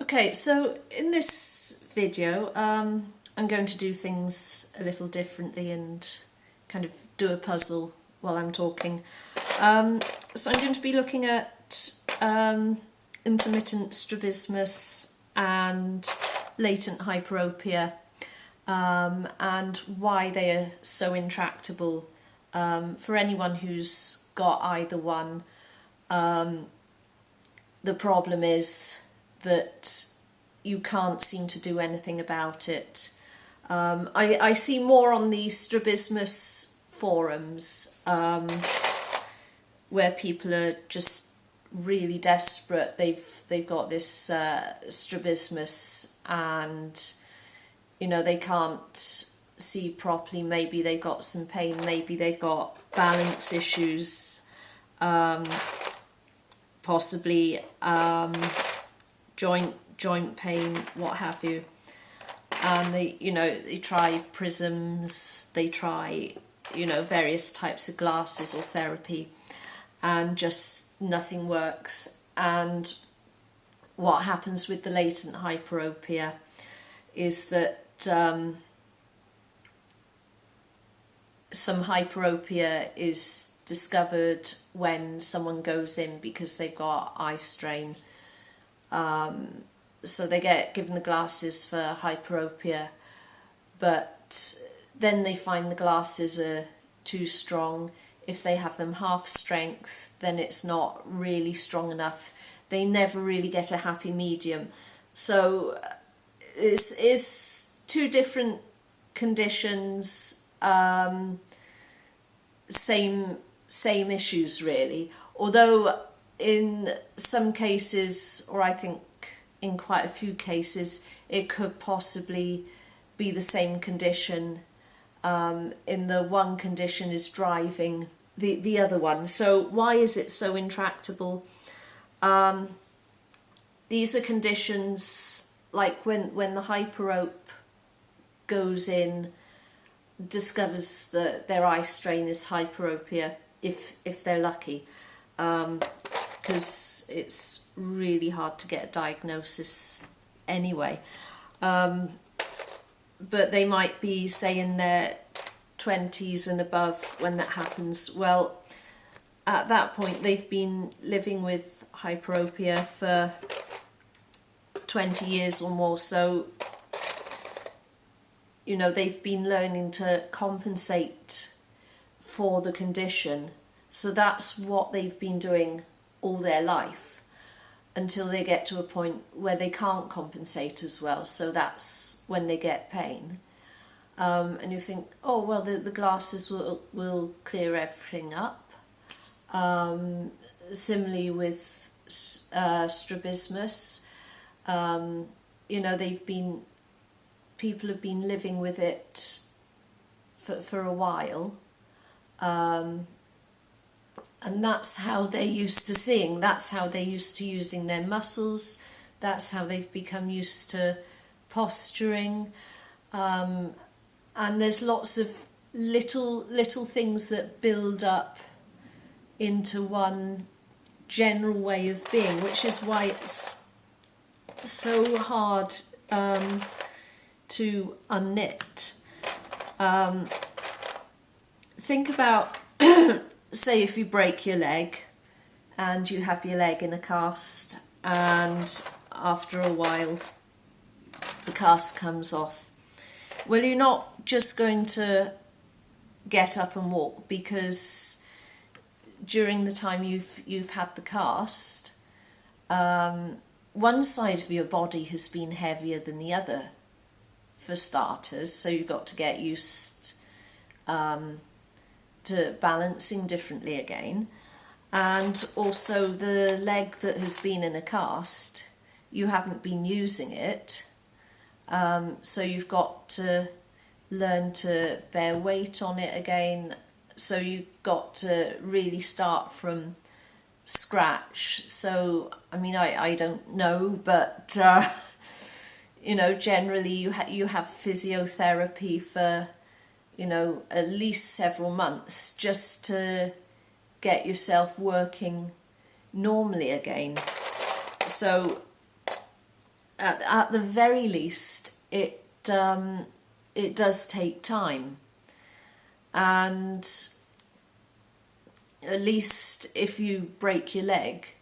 Okay, so in this video I'm going to do things a little differently and kind of do a puzzle while I'm talking. So I'm going to be looking at intermittent strabismus and latent hyperopia and why they are so intractable. For anyone who's got either one, the problem is that you can't seem to do anything about it. I see more on the strabismus forums where people are just really desperate. They've got this strabismus and they can't see properly. Maybe they've got some pain, maybe they've got balance issues, possibly joint pain, what have you. And they try prisms, they try various types of glasses or therapy, and just nothing works. And what happens with the latent hyperopia is that some hyperopia is discovered when someone goes in because they've got eye strain. So they get given the glasses for hyperopia, but then they find the glasses are too strong. If they have them half strength, then it's not really strong enough. They never really get a happy medium. So it's two different conditions, same issues really. Although in some cases, or I think in quite a few cases, it could possibly be the same condition. In the one condition is driving the other one. So why is it so intractable? These are conditions like when the hyperope goes in, discovers that their eye strain is hyperopia, if they're lucky, because it's really hard to get a diagnosis anyway. But they might be, say, in their 20s and above when that happens. Well, at that point they've been living with hyperopia for 20 years or more, so they've been learning to compensate for the condition. So that's what they've been doing all their life until they get to a point where they can't compensate as well. So that's when they get pain. And you think, oh, well, the glasses will clear everything up. Similarly with strabismus, people have been living with it for a while. And that's how they're used to seeing, that's how they're used to using their muscles, that's how they've become used to posturing. And there's lots of little things that build up into one general way of being, which is why it's so hard to unknit. Think about say if you break your leg and you have your leg in a cast, and after a while the cast comes off. Well, you're not just going to get up and walk, because during the time you've had the cast, one side of your body has been heavier than the other, for starters, so you've got to get used to balancing differently again. And also the leg that has been in a cast, you haven't been using it, so you've got to learn to bear weight on it again. So you've got to really start from scratch. So I mean, I don't know, but generally you have physiotherapy for at least several months just to get yourself working normally again. So at the very least, it does take time, and at least if you break your leg,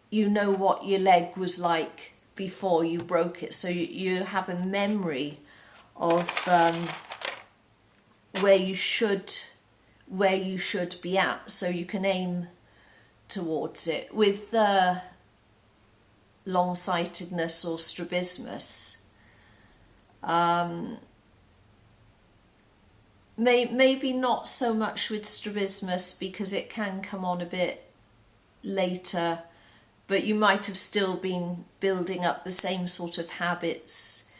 you know what your leg was like before you broke it, so you have a memory of where you should be at, so you can aim towards it. With long-sightedness or strabismus, maybe not so much with strabismus, because it can come on a bit later, but you might have still been building up the same sort of habits,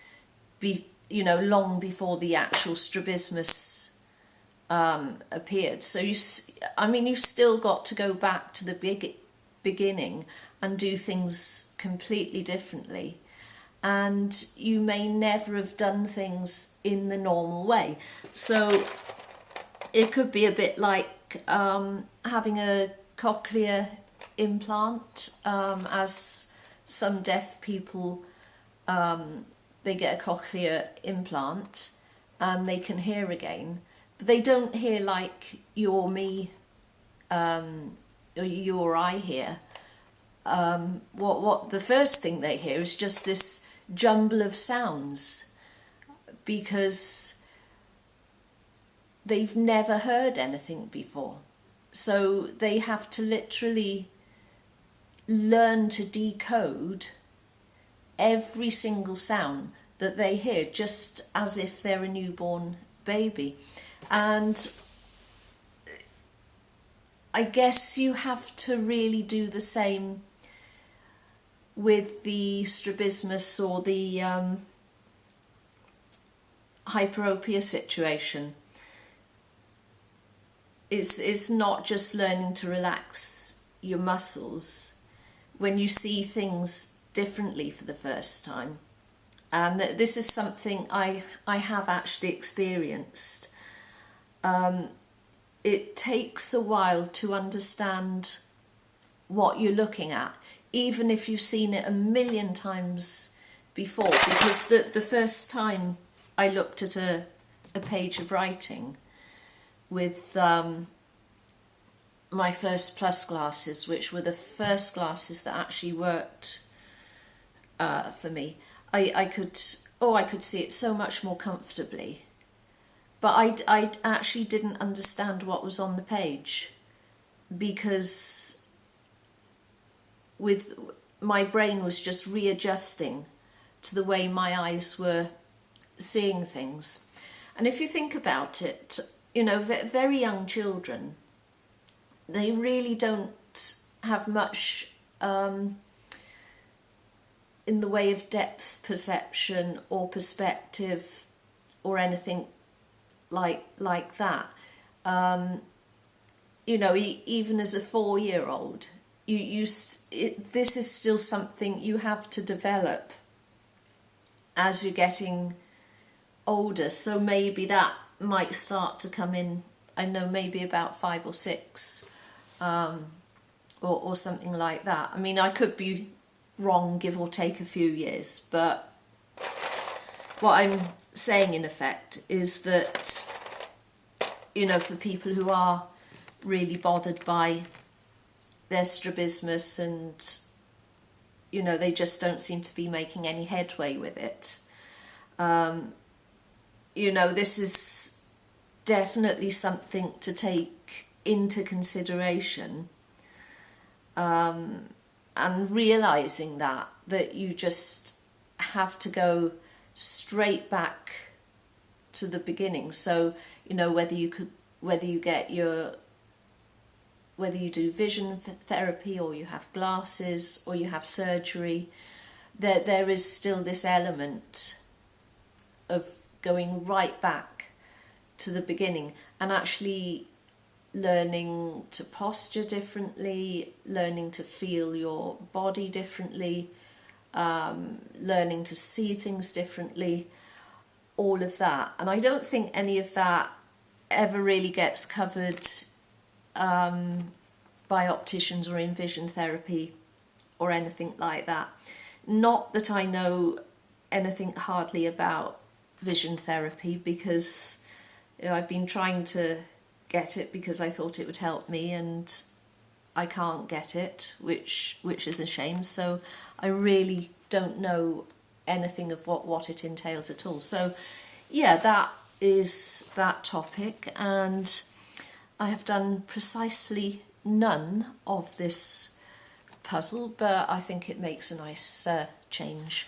long before the actual strabismus appeared. So you've still got to go back to the beginning and do things completely differently, and you may never have done things in the normal way. So it could be a bit like having a cochlear implant, as some deaf people, they get a cochlear implant and they can hear again, but they don't hear like you or me, or you or I hear. What the first thing they hear is just this jumble of sounds, because they've never heard anything before. So they have to literally learn to decode every single sound that they hear, just as if they're a newborn baby. And I guess you have to really do the same with the strabismus or the hyperopia situation. It's not just learning to relax your muscles when you see things differently for the first time. And this is something I have actually experienced. It takes a while to understand what you're looking at, even if you've seen it a million times before, because the first time I looked at a page of writing with my first plus glasses, which were the first glasses that actually worked for me, I could see it so much more comfortably. But I actually didn't understand what was on the page, because my brain was just readjusting to the way my eyes were seeing things. And if you think about it, very young children, they really don't have much in the way of depth perception or perspective or anything like that. Even as a 4-year-old, this is still something you have to develop as you're getting older. So maybe that might start to come in, I know, maybe about 5 or 6, or something like that. I mean, I could be wrong, give or take a few years, but what I'm saying in effect is that, for people who are really bothered by their strabismus and, they just don't seem to be making any headway with it, this is definitely something to take into consideration, and realising that you just have to go straight back to the beginning. So whether you do vision therapy, or you have glasses, or you have surgery, there is still this element of going right back to the beginning and actually learning to posture differently, learning to feel your body differently, learning to see things differently, all of that. And I don't think any of that ever really gets covered by opticians or in vision therapy or anything like that. Not that I know anything hardly about vision therapy, because I've been trying to get it because I thought it would help me, and I can't get it, which is a shame. So I really don't know anything of what it entails at all. So yeah, that is that topic, and I have done precisely none of this puzzle, but I think it makes a nice change.